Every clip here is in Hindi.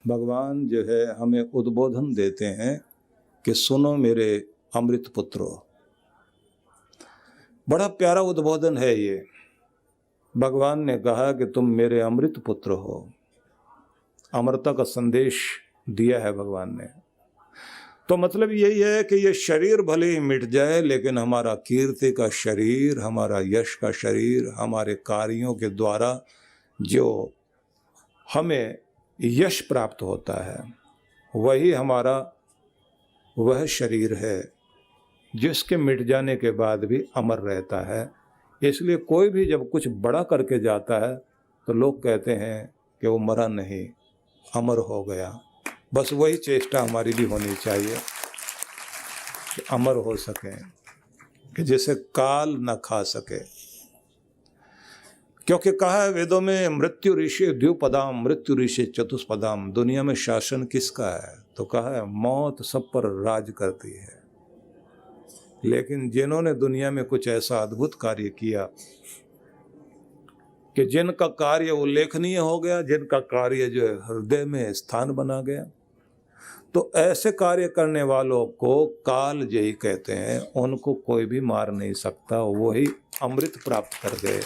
भगवान जो है हमें उद्बोधन देते हैं कि सुनो मेरे अमृत पुत्रो। बड़ा प्यारा उद्बोधन है ये। भगवान ने कहा कि तुम मेरे अमृत पुत्र हो। अमरता का संदेश दिया है भगवान ने। तो मतलब यही है कि ये शरीर भले ही मिट जाए, लेकिन हमारा कीर्ति का शरीर, हमारा यश का शरीर, हमारे कार्यों के द्वारा जो हमें यश प्राप्त होता है, वही हमारा वह शरीर है जिसके मिट जाने के बाद भी अमर रहता है। इसलिए कोई भी जब कुछ बड़ा करके जाता है तो लोग कहते हैं कि वो मरा नहीं, अमर हो गया। बस वही चेष्टा हमारी भी होनी चाहिए कि अमर हो सकें, कि जिसे काल न खा सके। क्योंकि कहा है वेदों में, मृत्यु ऋषि द्विपदाम मृत्यु ऋषि चतुष्पदाम। दुनिया में शासन किसका है? तो कहा है मौत सब पर राज करती है। लेकिन जिन्होंने दुनिया में कुछ ऐसा अद्भुत कार्य किया कि जिनका कार्य उल्लेखनीय हो गया, जिनका कार्य जो है हृदय में स्थान बना गया, तो ऐसे कार्य करने वालों को कालजयी कहते हैं। उनको कोई भी मार नहीं सकता, वही अमृत प्राप्त कर गए।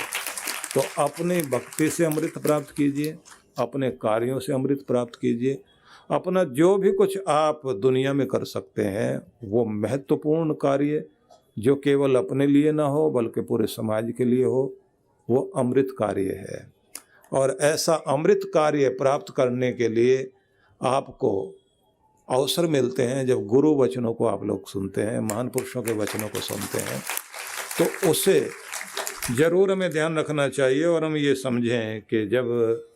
तो अपनी भक्ति से अमृत प्राप्त कीजिए, अपने कार्यों से अमृत प्राप्त कीजिए। अपना जो भी कुछ आप दुनिया में कर सकते हैं वो महत्वपूर्ण कार्य, जो केवल अपने लिए ना हो बल्कि पूरे समाज के लिए हो, वो अमृत कार्य है। और ऐसा अमृत कार्य प्राप्त करने के लिए आपको अवसर मिलते हैं जब गुरु वचनों को आप लोग सुनते हैं, महान पुरुषों के वचनों को सुनते हैं। तो उसे जरूर हमें ध्यान रखना चाहिए। और हम ये समझें कि जब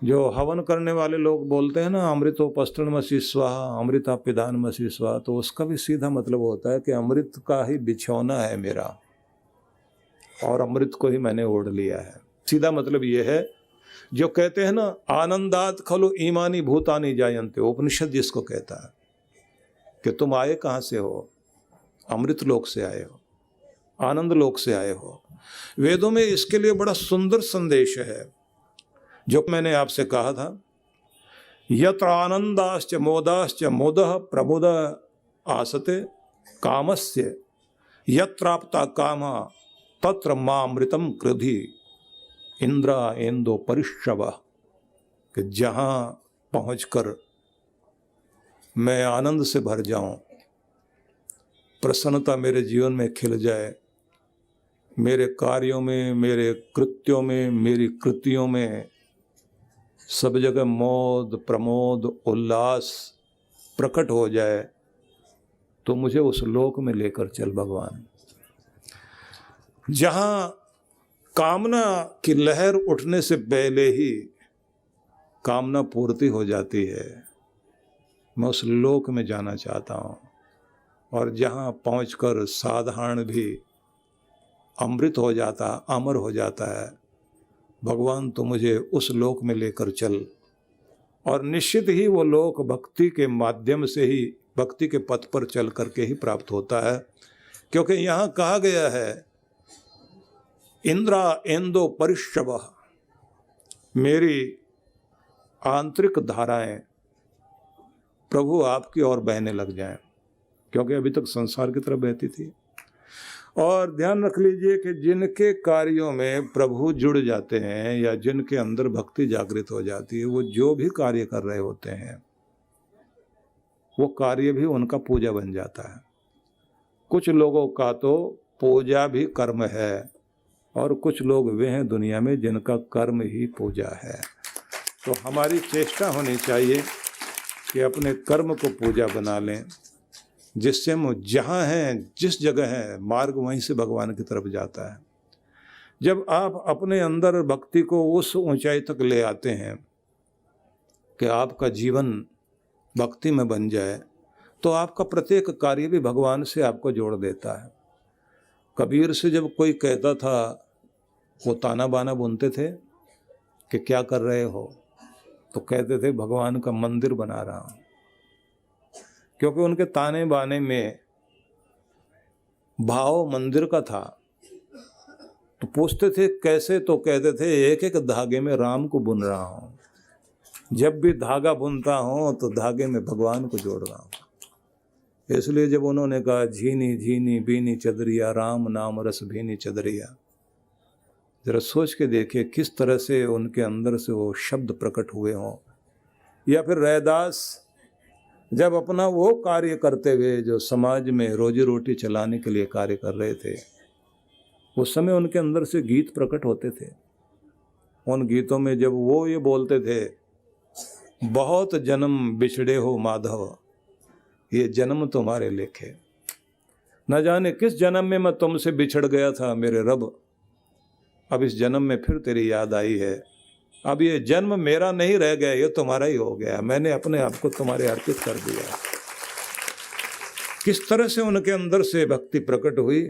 जो हवन करने वाले लोग बोलते हैं ना, अमृतोपस्त्रणमसि स्वाहा, अमृता पिधानमसि स्वाहा, तो उसका भी सीधा मतलब होता है कि अमृत का ही बिछौना है मेरा और अमृत को ही मैंने ओढ़ लिया है। सीधा मतलब ये है। जो कहते हैं ना, आनंदात खलु ईमानी भूतानि जायन्ते, उपनिषद जिसको कहता है कि तुम आए कहाँ से हो? अमृत लोक से आए हो, आनंद लोक से आए हो। वेदों में इसके लिए बड़ा सुंदर संदेश है जो मैंने आपसे कहा था, यत्र आनंदाश्च मोदाश्च मोदः प्रमुद आसते कामस्य यत्राप्ता कामा तत्र मामृतम कृधि इंद्रा इंदो परिश्रव। कि जहाँ पहुँचकर मैं आनंद से भर जाऊं, प्रसन्नता मेरे जीवन में खिल जाए, मेरे कार्यों में, मेरे कृत्यों में, मेरी कृतियों में सब जगह मोद प्रमोद उल्लास प्रकट हो जाए, तो मुझे उस लोक में लेकर चल भगवान, जहाँ कामना की लहर उठने से पहले ही कामना पूर्ति हो जाती है। मैं उस लोक में जाना चाहता हूँ। और जहाँ पहुँचकर साधारण भी अमृत हो जाता, अमर हो जाता है, भगवान तो मुझे उस लोक में लेकर चल। और निश्चित ही वो लोक भक्ति के माध्यम से ही, भक्ति के पथ पर चल करके ही प्राप्त होता है। क्योंकि यहाँ कहा गया है, इंद्रा इंदो परिश्रव, मेरी आंतरिक धाराएं प्रभु आपकी ओर बहने लग जाएं, क्योंकि अभी तक संसार की तरफ बहती थी। और ध्यान रख लीजिए कि जिनके कार्यों में प्रभु जुड़ जाते हैं या जिनके अंदर भक्ति जागृत हो जाती है, वो जो भी कार्य कर रहे होते हैं वो कार्य भी उनका पूजा बन जाता है। कुछ लोगों का तो पूजा भी कर्म है, और कुछ लोग वे हैं दुनिया में जिनका कर्म ही पूजा है। तो हमारी चेष्टा होनी चाहिए कि अपने कर्म को पूजा बना लें, जिससे हम जहाँ हैं, जिस जगह हैं, मार्ग वहीं से भगवान की तरफ जाता है। जब आप अपने अंदर भक्ति को उस ऊंचाई तक ले आते हैं कि आपका जीवन भक्ति में बन जाए, तो आपका प्रत्येक कार्य भी भगवान से आपको जोड़ देता है। कबीर से जब कोई कहता था, वो ताना बाना बुनते थे कि क्या कर रहे हो, तो कहते थे भगवान का मंदिर बना रहा हूँ। क्योंकि उनके ताने बाने में भाव मंदिर का था। तो पूछते थे कैसे, तो कहते थे एक एक धागे में राम को बुन रहा हूँ। जब भी धागा बुनता हूँ तो धागे में भगवान को जोड़ रहा हूँ। इसलिए जब उन्होंने कहा झीनी झीनी बीनी चदरिया राम नाम रस भीनी चदरिया, जरा सोच के देखिए किस तरह से उनके अंदर से वो शब्द प्रकट हुए हों। या फिर रैदास जब अपना वो कार्य करते हुए जो समाज में रोजी रोटी चलाने के लिए कार्य कर रहे थे, उस समय उनके अंदर से गीत प्रकट होते थे। उन गीतों में जब वो ये बोलते थे, बहुत जन्म बिछड़े हो माधव, ये जन्म तुम्हारे लेखे, न जाने किस जन्म में मैं तुमसे बिछड़ गया था मेरे रब, अब इस जन्म में फिर तेरी याद आई है। अब ये जन्म मेरा नहीं रह गया, ये तुम्हारा ही हो गया, मैंने अपने आप को तुम्हारे अर्पित कर दिया। किस तरह से उनके अंदर से भक्ति प्रकट हुई।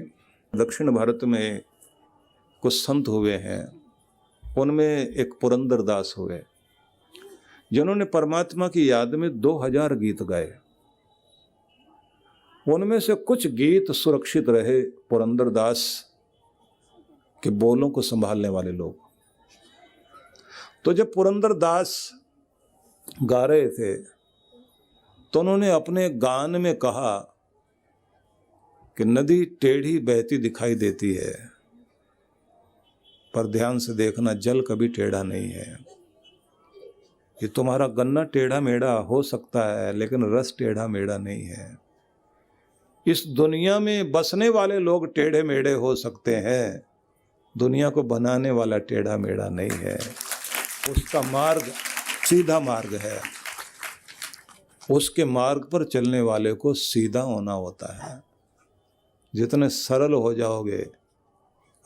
दक्षिण भारत में कुछ संत हुए हैं, उनमें एक पुरंदर दास हुए, जिन्होंने परमात्मा की याद में 2000 गीत गाए। उनमें से कुछ गीत सुरक्षित रहे पुरंदर दास के बोलों को संभालने वाले लोग। तो जब पुरंदर दास गा रहे थे तो उन्होंने अपने गान में कहा कि नदी टेढ़ी बहती दिखाई देती है, पर ध्यान से देखना जल कभी टेढ़ा नहीं है। ये तुम्हारा गन्ना टेढ़ा मेढ़ा हो सकता है, लेकिन रस टेढ़ा मेढ़ा नहीं है। इस दुनिया में बसने वाले लोग टेढ़े मेढ़े हो सकते हैं, दुनिया को बनाने वाला टेढ़ा मेढ़ा नहीं है। उसका मार्ग सीधा मार्ग है, उसके मार्ग पर चलने वाले को सीधा होना होता है। जितने सरल हो जाओगे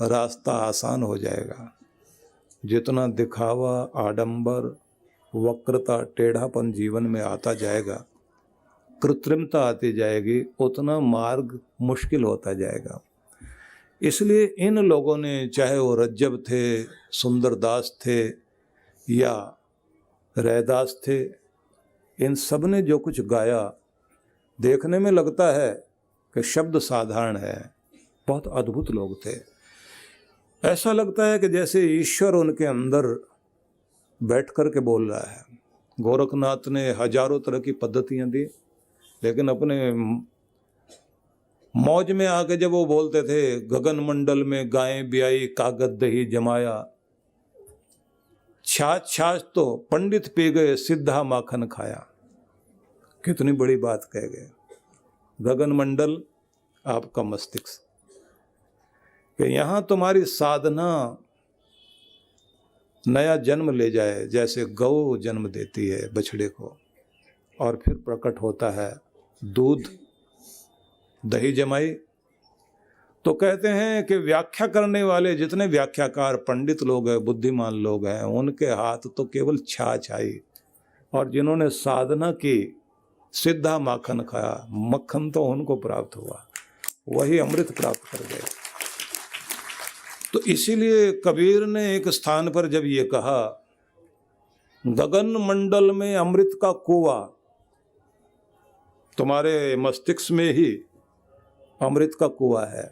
रास्ता आसान हो जाएगा, जितना दिखावा आडंबर वक्रता टेढ़ापन जीवन में आता जाएगा, कृत्रिमता आती जाएगी, उतना मार्ग मुश्किल होता जाएगा। इसलिए इन लोगों ने, चाहे वो रज्जब थे, सुंदरदास थे या रैदास थे, इन सब ने जो कुछ गाया, देखने में लगता है कि शब्द साधारण है, बहुत अद्भुत लोग थे। ऐसा लगता है कि जैसे ईश्वर उनके अंदर बैठ कर के बोल रहा है। गोरखनाथ ने हजारों तरह की पद्धतियां दी, लेकिन अपने मौज में आके जब वो बोलते थे, गगन मंडल में गायें ब्याई कागज दही जमाया, छाछ छाछ तो पंडित पी गए सिद्धा माखन खाया। कितनी बड़ी बात कह गए। गगन मंडल आपका मस्तिष्क, कि यहाँ तुम्हारी साधना नया जन्म ले जाए, जैसे गौ जन्म देती है बछड़े को, और फिर प्रकट होता है दूध दही जमाई। तो कहते हैं कि व्याख्या करने वाले जितने व्याख्याकार पंडित लोग हैं, बुद्धिमान लोग हैं, उनके हाथ तो केवल छाछ आई, और जिन्होंने साधना की सीधा माखन खाया, मक्खन तो उनको प्राप्त हुआ, वही अमृत प्राप्त कर गए। तो इसीलिए कबीर ने एक स्थान पर जब ये कहा, गगन मंडल में अमृत का कुआं, तुम्हारे मस्तिष्क में ही अमृत का कुआं है।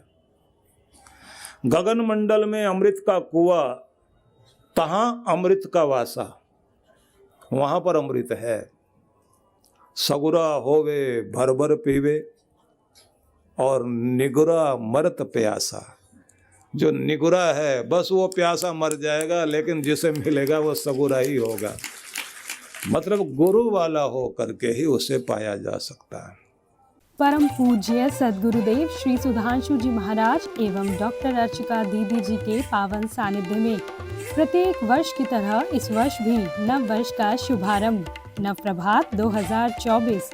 गगन मंडल में अमृत का कुआं, तहां अमृत का वासा, वहां पर अमृत है। सगुरा होवे भर भर पीवे, और निगुरा मरत प्यासा। जो निगुरा है बस वो प्यासा मर जाएगा, लेकिन जिसे मिलेगा वो सगुरा ही होगा। मतलब गुरु वाला हो करके ही उसे पाया जा सकता है। परम पूज्य सद्गुरुदेव श्री सुधांशु जी महाराज एवं डॉक्टर अर्चिका दीदी जी के पावन सानिध्य में प्रत्येक वर्ष की तरह इस वर्ष भी नव वर्ष का शुभारंभ नव प्रभात 2024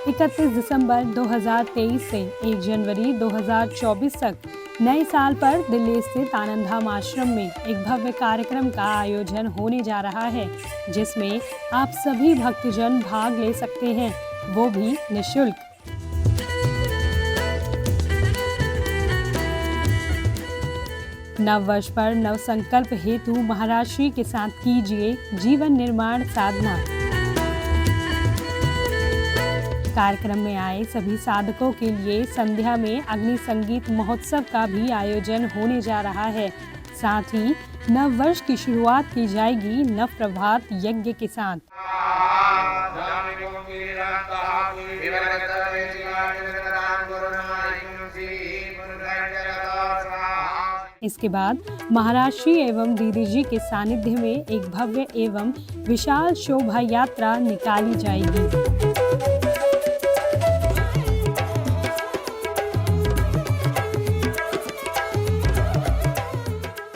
31 दिसंबर 2023 से 1 जनवरी 2024 तक नए साल पर दिल्ली स्थित आनंद धाम आश्रम में एक भव्य कार्यक्रम का आयोजन होने जा रहा है, जिसमें आप सभी भक्तजन भाग ले सकते हैं, वो भी निःशुल्क। नव वर्ष पर नव संकल्प हेतु महाराज श्री के साथ कीजिए जीवन निर्माण साधना। कार्यक्रम में आए सभी साधकों के लिए संध्या में अग्नि संगीत महोत्सव का भी आयोजन होने जा रहा है। साथ ही नव वर्ष की शुरुआत की जाएगी नव प्रभात यज्ञ के साथ। इसके बाद महाराज श्री एवं दीदी जी के सानिध्य में एक भव्य एवं विशाल शोभा यात्रा निकाली जाएगी।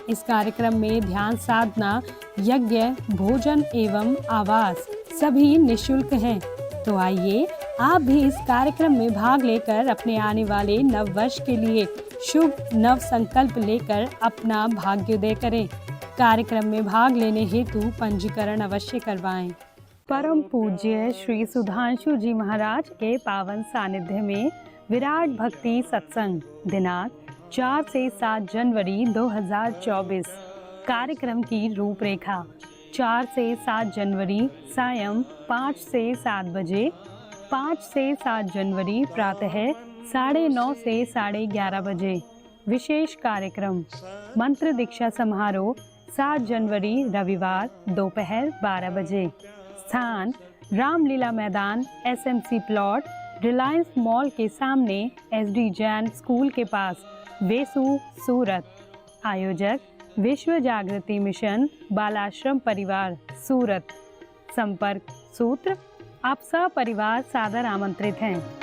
इस कार्यक्रम में ध्यान साधना, यज्ञ, भोजन एवं आवास सभी निःशुल्क हैं। तो आइए आप भी इस कार्यक्रम में भाग लेकर अपने आने वाले नव वर्ष के लिए शुभ नव संकल्प लेकर अपना भाग्योदय करें। कार्यक्रम में भाग लेने हेतु पंजीकरण अवश्य करवाएं। परम पूज्य श्री सुधांशु जी महाराज के पावन सानिध्य में विराट भक्ति सत्संग दिनांक 4 से 7 जनवरी 2024। कार्यक्रम की रूपरेखा 4 से 7 जनवरी सायं 5 से 7 बजे, 5 से 7 जनवरी प्रातः 9:30 से 11:30 बजे। विशेष कार्यक्रम मंत्र दीक्षा समारोह 7 जनवरी रविवार दोपहर 12 बजे। स्थान रामलीला मैदान, SMC प्लॉट, रिलायंस मॉल के सामने, SD जैन स्कूल के पास, वेसू, सूरत। आयोजक विश्व जागृति मिशन, बालाश्रम परिवार, सूरत। संपर्क सूत्र आप सपरिवार सादर आमंत्रित हैं।